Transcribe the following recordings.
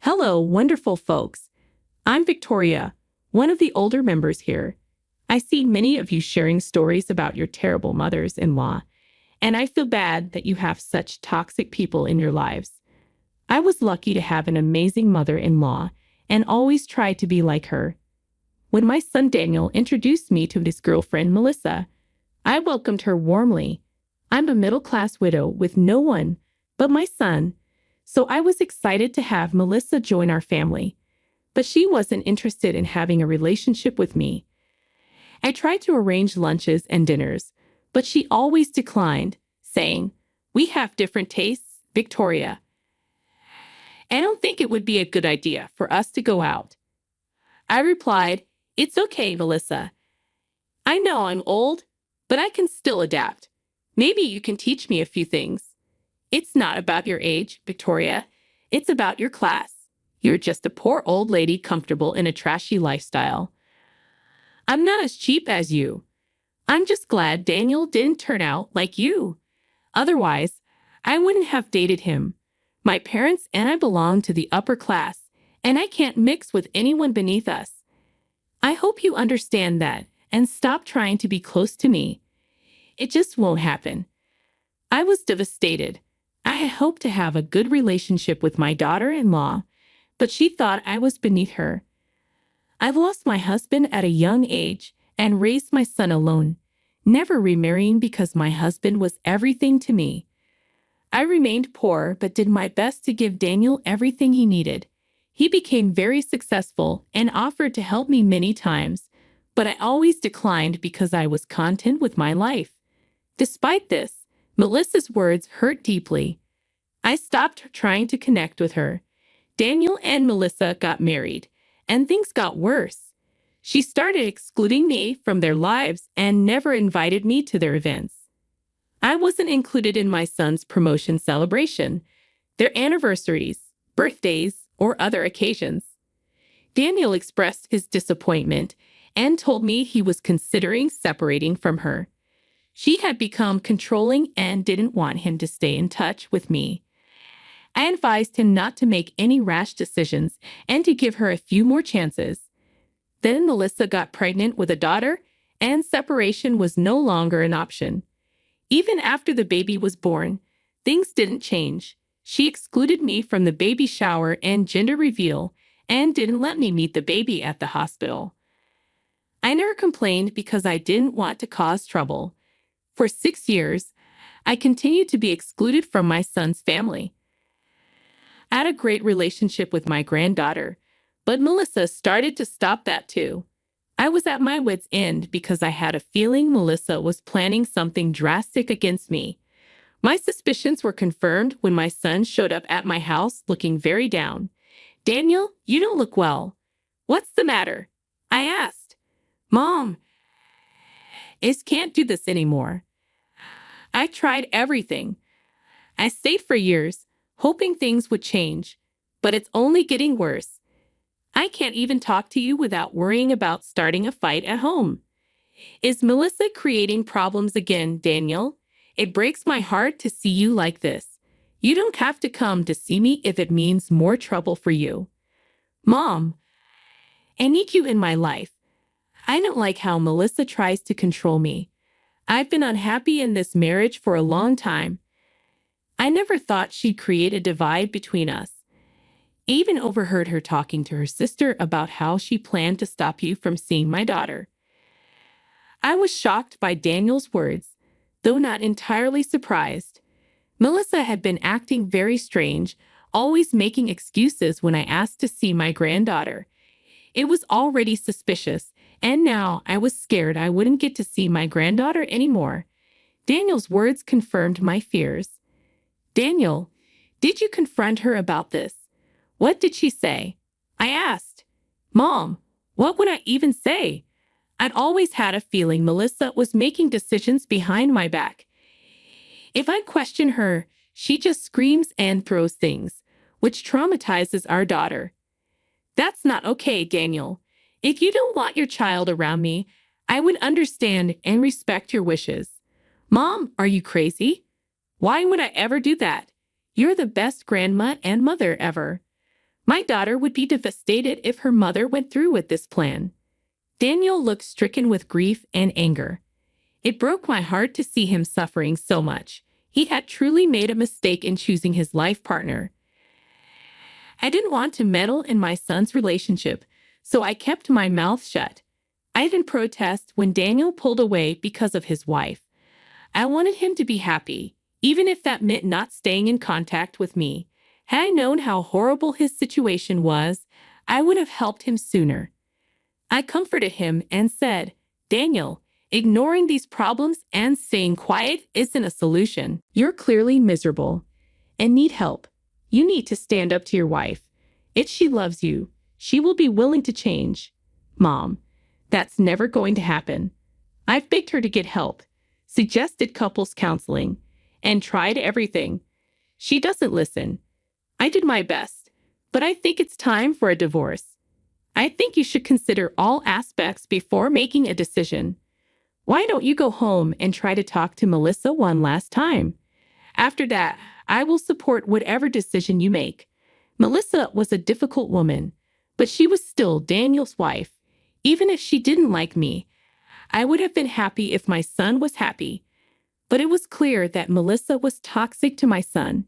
Hello, wonderful folks. I'm Victoria, one of the older members here. I see many of you sharing stories about your terrible mothers-in-law, and I feel bad that you have such toxic people in your lives. I was lucky to have an amazing mother-in-law and always tried to be like her. When my son Daniel introduced me to his girlfriend Melissa, I welcomed her warmly. I'm a middle-class widow with no one but my son, so I was excited to have Melissa join our family. But she wasn't interested in having a relationship with me. I tried to arrange lunches and dinners, but she always declined, saying, "We have different tastes, Victoria. I don't think it would be a good idea for us to go out." I replied, "It's okay, Melissa. I know I'm old, but I can still adapt. Maybe you can teach me a few things. It's not about your age, Victoria. It's about your class. You're just a poor old lady comfortable in a trashy lifestyle. I'm not as cheap as you. I'm just glad Daniel didn't turn out like you. Otherwise, I wouldn't have dated him. My parents and I belong to the upper class, and I can't mix with anyone beneath us. I hope you understand that and stop trying to be close to me. It just won't happen." I was devastated. I had hoped to have a good relationship with my daughter-in-law, but she thought I was beneath her. I've lost my husband at a young age and raised my son alone, never remarrying because my husband was everything to me. I remained poor but did my best to give Daniel everything he needed. He became very successful and offered to help me many times, but I always declined because I was content with my life. Despite this, Melissa's words hurt deeply. I stopped trying to connect with her. Daniel and Melissa got married, and things got worse. She started excluding me from their lives and never invited me to their events. I wasn't included in my son's promotion celebration, their anniversaries, birthdays, or other occasions. Daniel expressed his disappointment and told me he was considering separating from her. She had become controlling and didn't want him to stay in touch with me. I advised him not to make any rash decisions and to give her a few more chances. Then Melissa got pregnant with a daughter, and separation was no longer an option. Even after the baby was born, things didn't change. She excluded me from the baby shower and gender reveal and didn't let me meet the baby at the hospital. I never complained because I didn't want to cause trouble. For 6 years, I continued to be excluded from my son's family. I had a great relationship with my granddaughter, but Melissa started to stop that too. I was at my wit's end because I had a feeling Melissa was planning something drastic against me. My suspicions were confirmed when my son showed up at my house looking very down. "Daniel, you don't look well. What's the matter?" I asked. "Mom, I just can't do this anymore. I tried everything. I stayed for years, hoping things would change, but it's only getting worse. I can't even talk to you without worrying about starting a fight at home. Is Melissa creating problems again, Daniel? It breaks my heart to see you like this. You don't have to come to see me if it means more trouble for you. Mom, I need you in my life. I don't like how Melissa tries to control me. I've been unhappy in this marriage for a long time. I never thought she'd create a divide between us. I even overheard her talking to her sister about how she planned to stop you from seeing my daughter." I was shocked by Daniel's words, though not entirely surprised. Melissa had been acting very strange, always making excuses when I asked to see my granddaughter. It was already suspicious, and now I was scared I wouldn't get to see my granddaughter anymore. Daniel's words confirmed my fears. "Daniel, did you confront her about this? What did she say?" I asked. "Mom, what would I even say? I'd always had a feeling Melissa was making decisions behind my back. If I question her, she just screams and throws things, which traumatizes our daughter. That's not okay, Daniel. If you don't want your child around me, I would understand and respect your wishes. Mom, are you crazy? Why would I ever do that? You're the best grandma and mother ever." My daughter would be devastated if her mother went through with this plan. Daniel looked stricken with grief and anger. It broke my heart to see him suffering so much. He had truly made a mistake in choosing his life partner. I didn't want to meddle in my son's relationship, so I kept my mouth shut. I didn't protest when Daniel pulled away because of his wife. I wanted him to be happy, even if that meant not staying in contact with me. Had I known how horrible his situation was, I would have helped him sooner. I comforted him and said, "Daniel, ignoring these problems and staying quiet isn't a solution. You're clearly miserable and need help. You need to stand up to your wife. If she loves you, she will be willing to change." "Mom, that's never going to happen. I've begged her to get help, suggested couples counseling, and tried everything. She doesn't listen. I did my best, but I think it's time for a divorce. I think you should consider all aspects before making a decision. Why don't you go home and try to talk to Melissa one last time? After that, I will support whatever decision you make." Melissa was a difficult woman, but she was still Daniel's wife. Even if she didn't like me, I would have been happy if my son was happy. But it was clear that Melissa was toxic to my son.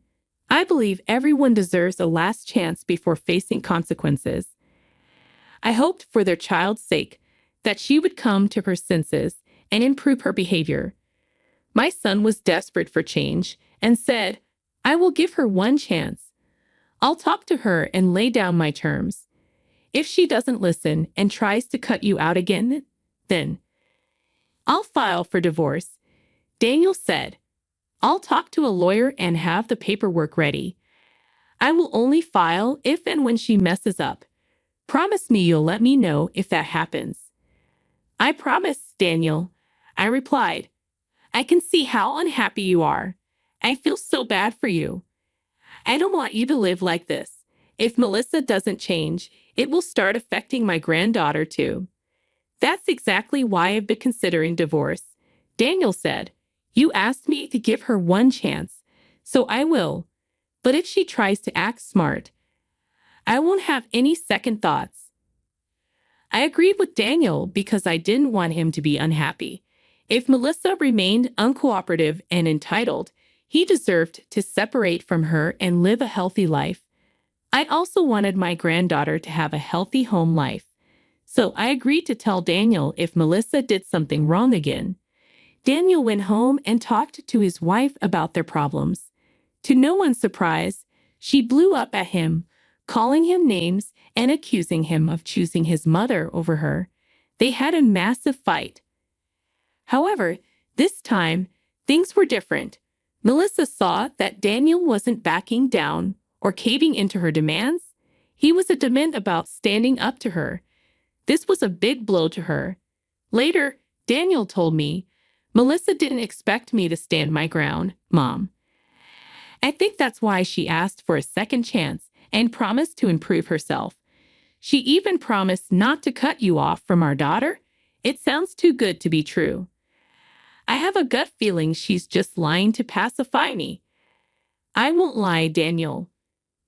I believe everyone deserves a last chance before facing consequences. I hoped for their child's sake that she would come to her senses and improve her behavior. My son was desperate for change and said, "I will give her one chance. I'll talk to her and lay down my terms. If she doesn't listen and tries to cut you out again, then I'll file for divorce." Daniel said, "I'll talk to a lawyer and have the paperwork ready. I will only file if and when she messes up. Promise me you'll let me know if that happens." "I promise, Daniel," I replied. "I can see how unhappy you are. I feel so bad for you. I don't want you to live like this. If Melissa doesn't change, it will start affecting my granddaughter too." "That's exactly why I've been considering divorce," Daniel said. "You asked me to give her one chance, so I will. But if she tries to act smart, I won't have any second thoughts." I agreed with Daniel because I didn't want him to be unhappy. If Melissa remained uncooperative and entitled, he deserved to separate from her and live a healthy life. I also wanted my granddaughter to have a healthy home life. So I agreed to tell Daniel if Melissa did something wrong again. Daniel went home and talked to his wife about their problems. To no one's surprise, she blew up at him, calling him names and accusing him of choosing his mother over her. They had a massive fight. However, this time, things were different. Melissa saw that Daniel wasn't backing down or caving into her demands. He was adamant about standing up to her. This was a big blow to her. Later, Daniel told me, "Melissa didn't expect me to stand my ground, Mom. I think that's why she asked for a second chance and promised to improve herself. She even promised not to cut you off from our daughter. It sounds too good to be true. I have a gut feeling she's just lying to pacify me." "I won't lie, Daniel,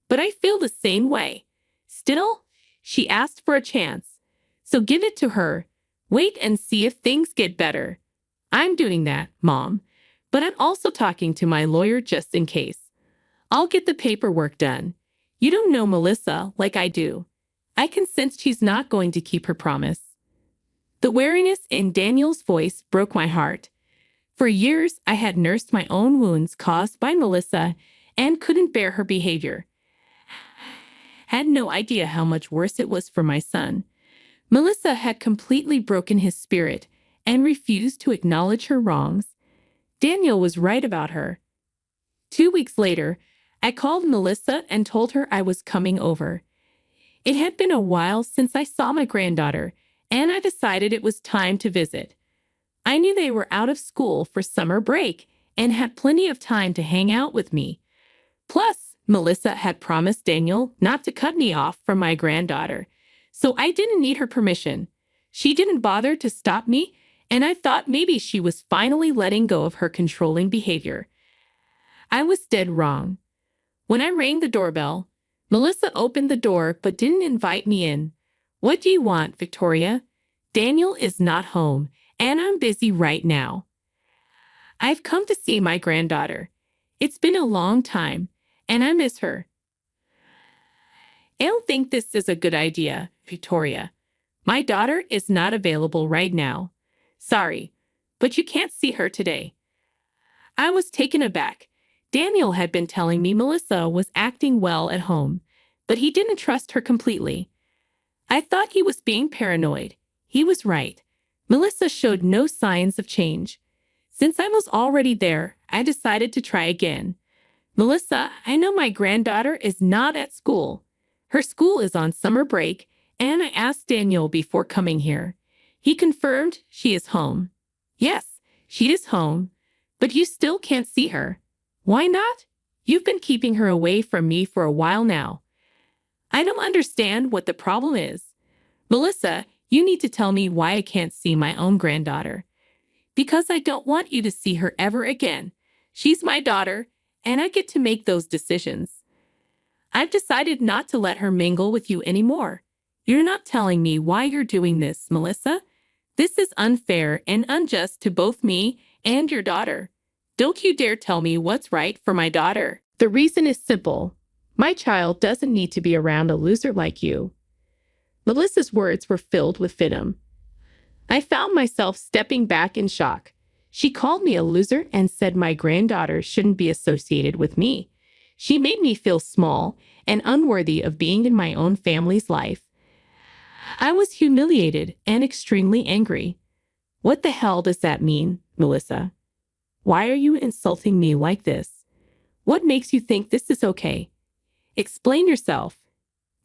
but I feel the same way. Still, she asked for a chance, so give it to her. Wait and see if things get better." "I'm doing that, Mom, but I'm also talking to my lawyer just in case. I'll get the paperwork done. You don't know Melissa like I do. I can sense she's not going to keep her promise." The weariness in Daniel's voice broke my heart. For years, I had nursed my own wounds caused by Melissa and couldn't bear her behavior. Had no idea how much worse it was for my son. Melissa had completely broken his spirit and refused to acknowledge her wrongs. Daniel was right about her. 2 weeks later, I called Melissa and told her I was coming over. It had been a while since I saw my granddaughter, and I decided it was time to visit. I knew they were out of school for summer break and had plenty of time to hang out with me. Plus, Melissa had promised Daniel not to cut me off from my granddaughter, so I didn't need her permission. She didn't bother to stop me, and I thought maybe she was finally letting go of her controlling behavior. I was dead wrong. When I rang the doorbell, Melissa opened the door but didn't invite me in. What do you want, Victoria? Daniel is not home, and I'm busy right now. I've come to see my granddaughter. It's been a long time, and I miss her. I don't think this is a good idea, Victoria. My daughter is not available right now. Sorry, but you can't see her today. I was taken aback. Daniel had been telling me Melissa was acting well at home, but he didn't trust her completely. I thought he was being paranoid. He was right. Melissa showed no signs of change. Since I was already there, I decided to try again. Melissa, I know my granddaughter is not at school. Her school is on summer break, and I asked Daniel before coming here. He confirmed she is home. Yes, she is home, but you still can't see her. Why not? You've been keeping her away from me for a while now. I don't understand what the problem is. Melissa, you need to tell me why I can't see my own granddaughter. Because I don't want you to see her ever again. She's my daughter, and I get to make those decisions. I've decided not to let her mingle with you anymore. You're not telling me why you're doing this, Melissa. This is unfair and unjust to both me and your daughter. Don't you dare tell me what's right for my daughter. The reason is simple. My child doesn't need to be around a loser like you. Melissa's words were filled with venom. I found myself stepping back in shock. She called me a loser and said my granddaughter shouldn't be associated with me. She made me feel small and unworthy of being in my own family's life. I was humiliated and extremely angry. What the hell does that mean, Melissa? Why are you insulting me like this? What makes you think this is okay? Explain yourself.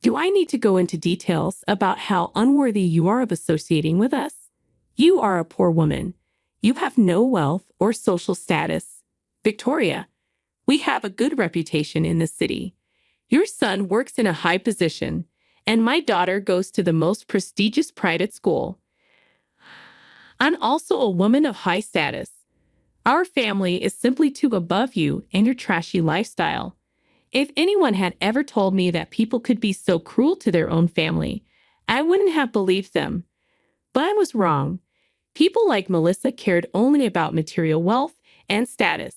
Do I need to go into details about how unworthy you are of associating with us? You are a poor woman. You have no wealth or social status. Victoria, we have a good reputation in the city. Your son works in a high position, and my daughter goes to the most prestigious private school. I'm also a woman of high status. Our family is simply too above you and your trashy lifestyle. If anyone had ever told me that people could be so cruel to their own family, I wouldn't have believed them. But I was wrong. People like Melissa cared only about material wealth and status.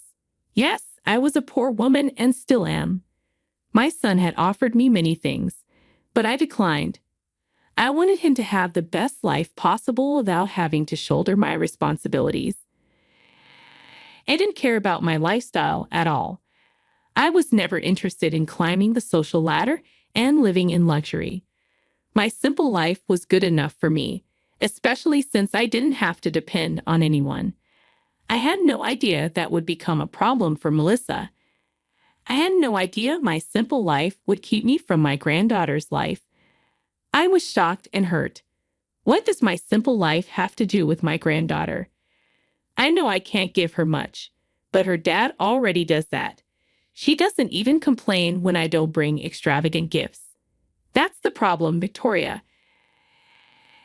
Yes, I was a poor woman and still am. My son had offered me many things, but I declined. I wanted him to have the best life possible without having to shoulder my responsibilities. I didn't care about my lifestyle at all. I was never interested in climbing the social ladder and living in luxury. My simple life was good enough for me, especially since I didn't have to depend on anyone. I had no idea that would become a problem for Melissa. I had no idea my simple life would keep me from my granddaughter's life. I was shocked and hurt. What does my simple life have to do with my granddaughter? I know I can't give her much, but her dad already does that. She doesn't even complain when I don't bring extravagant gifts. That's the problem, Victoria.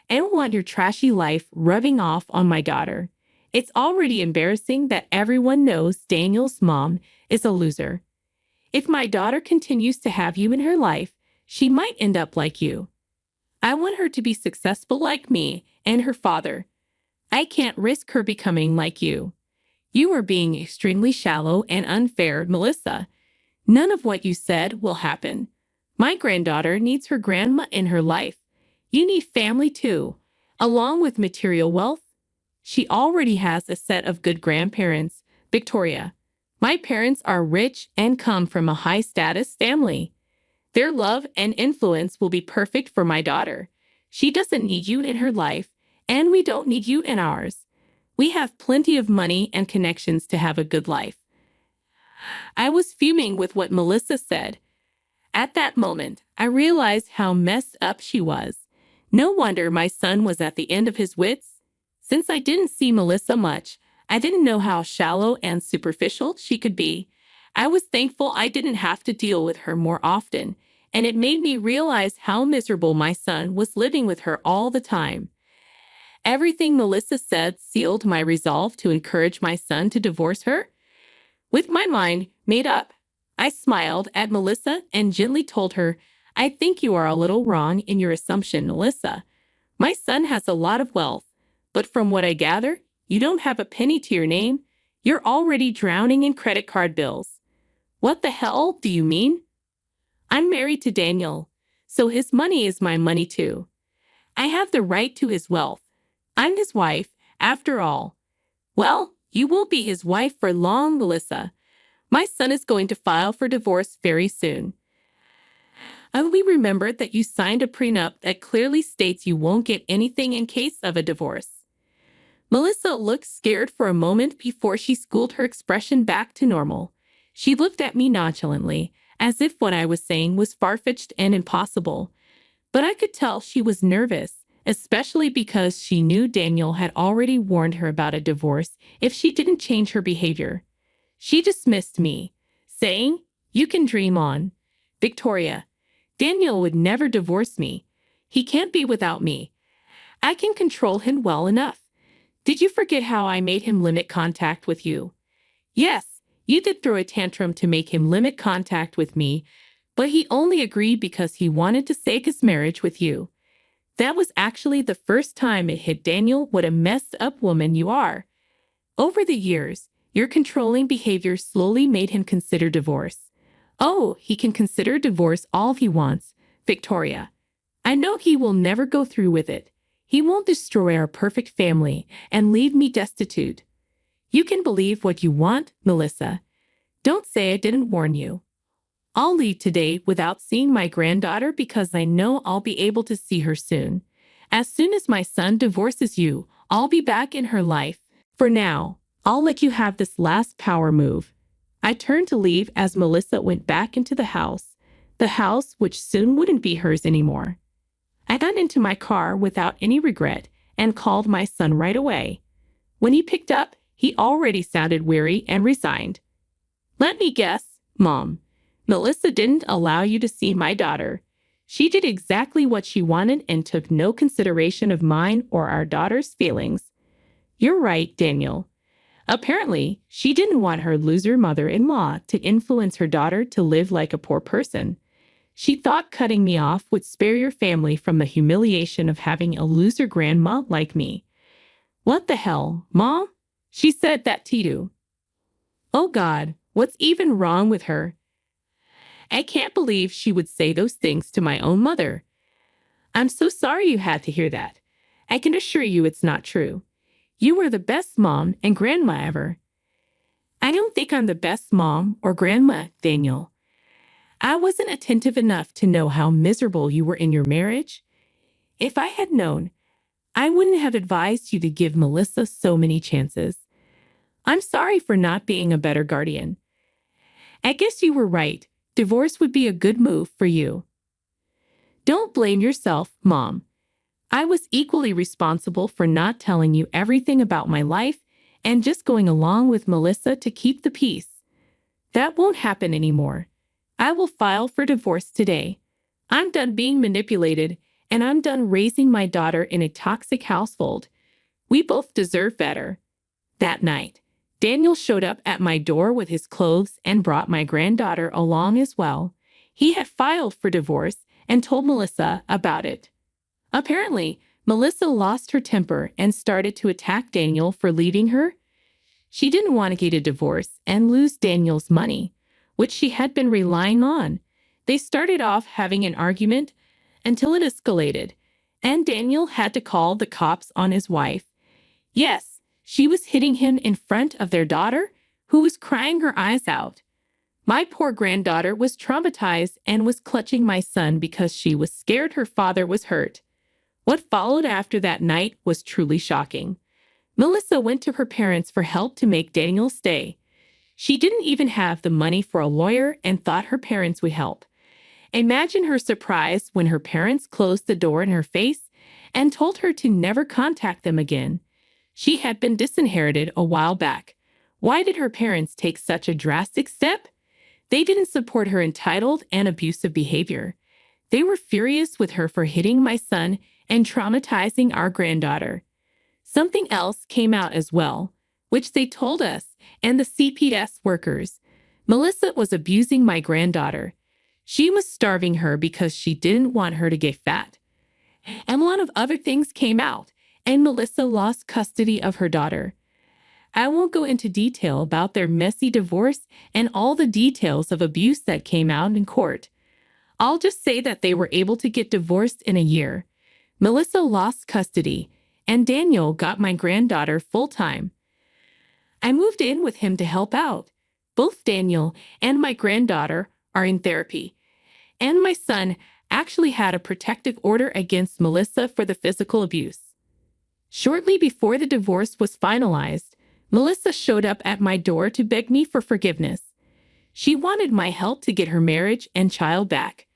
I don't want your trashy life rubbing off on my daughter. It's already embarrassing that everyone knows Daniel's mom is a loser. If my daughter continues to have you in her life, she might end up like you. I want her to be successful like me and her father. I can't risk her becoming like you. You are being extremely shallow and unfair, Melissa. None of what you said will happen. My granddaughter needs her grandma in her life. You need family too, along with material wealth. She already has a set of good grandparents, Victoria. My parents are rich and come from a high-status family. Their love and influence will be perfect for my daughter. She doesn't need you in her life, and we don't need you in ours. We have plenty of money and connections to have a good life. I was fuming with what Melissa said. At that moment, I realized how messed up she was. No wonder my son was at the end of his wits. Since I didn't see Melissa much, I didn't know how shallow and superficial she could be. I was thankful I didn't have to deal with her more often, and it made me realize how miserable my son was living with her all the time. Everything Melissa said sealed my resolve to encourage my son to divorce her. With my mind made up, I smiled at Melissa and gently told her, I think you are a little wrong in your assumption, Melissa. My son has a lot of wealth, but from what I gather, you don't have a penny to your name. You're already drowning in credit card bills. What the hell do you mean? I'm married to Daniel, so his money is my money too. I have the right to his wealth. I'm his wife, after all. Well, you won't be his wife for long, Melissa. My son is going to file for divorce very soon. I only remembered that you signed a prenup that clearly states you won't get anything in case of a divorce. Melissa looked scared for a moment before she schooled her expression back to normal. She looked at me nonchalantly, as if what I was saying was far-fetched and impossible. But I could tell she was nervous, especially because she knew Daniel had already warned her about a divorce if she didn't change her behavior. She dismissed me, saying, You can dream on, Victoria. Daniel would never divorce me. He can't be without me. I can control him well enough. Did you forget how I made him limit contact with you? Yes, you did throw a tantrum to make him limit contact with me, but he only agreed because he wanted to save his marriage with you. That was actually the first time it hit Daniel what a messed up woman you are. Over the years, your controlling behavior slowly made him consider divorce. Oh, he can consider divorce all he wants, Victoria. I know he will never go through with it. He won't destroy our perfect family and leave me destitute. You can believe what you want, Melissa. Don't say I didn't warn you. I'll leave today without seeing my granddaughter because I know I'll be able to see her soon. As soon as my son divorces you, I'll be back in her life. For now, I'll let you have this last power move. I turned to leave as Melissa went back into the house which soon wouldn't be hers anymore. I got into my car without any regret and called my son right away. When he picked up, he already sounded weary and resigned. Let me guess, Mom. Melissa didn't allow you to see my daughter. She did exactly what she wanted and took no consideration of mine or our daughter's feelings. You're right, Daniel. Apparently, she didn't want her loser mother-in-law to influence her daughter to live like a poor person. She thought cutting me off would spare your family from the humiliation of having a loser grandma like me. What the hell, Mom? She said that to you. Oh God, what's even wrong with her? I can't believe she would say those things to my own mother. I'm so sorry you had to hear that. I can assure you it's not true. You were the best mom and grandma ever. I don't think I'm the best mom or grandma, Daniel. I wasn't attentive enough to know how miserable you were in your marriage. If I had known, I wouldn't have advised you to give Melissa so many chances. I'm sorry for not being a better guardian. I guess you were right. Divorce would be a good move for you. Don't blame yourself, Mom. I was equally responsible for not telling you everything about my life and just going along with Melissa to keep the peace. That won't happen anymore. I will file for divorce today. I'm done being manipulated, and I'm done raising my daughter in a toxic household. We both deserve better. That night, Daniel showed up at my door with his clothes and brought my granddaughter along as well. He had filed for divorce and told Melissa about it. Apparently, Melissa lost her temper and started to attack Daniel for leaving her. She didn't want to get a divorce and lose Daniel's money, which she had been relying on. They started off having an argument until it escalated, and Daniel had to call the cops on his wife. Yes, she was hitting him in front of their daughter, who was crying her eyes out. My poor granddaughter was traumatized and was clutching my son because she was scared her father was hurt. What followed after that night was truly shocking. Melissa went to her parents for help to make Daniel stay. She didn't even have the money for a lawyer and thought her parents would help. Imagine her surprise when her parents closed the door in her face and told her to never contact them again. She had been disinherited a while back. Why did her parents take such a drastic step? They didn't support her entitled and abusive behavior. They were furious with her for hitting my son and traumatizing our granddaughter. Something else came out as well, which they told us and the CPS workers. Melissa was abusing my granddaughter. She was starving her because she didn't want her to get fat. And a lot of other things came out, and Melissa lost custody of her daughter. I won't go into detail about their messy divorce and all the details of abuse that came out in court. I'll just say that they were able to get divorced in a year. Melissa lost custody, and Daniel got my granddaughter full-time. I moved in with him to help out. Both Daniel and my granddaughter are in therapy, and my son actually had a protective order against Melissa for the physical abuse. Shortly before the divorce was finalized, Melissa showed up at my door to beg me for forgiveness. She wanted my help to get her marriage and child back.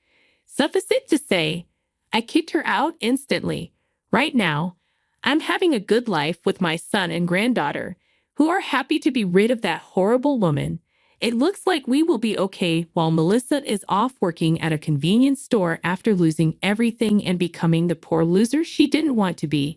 Suffice it to say, I kicked her out instantly. Right now, I'm having a good life with my son and granddaughter, who are happy to be rid of that horrible woman. It looks like we will be okay while Melissa is off working at a convenience store after losing everything and becoming the poor loser she didn't want to be.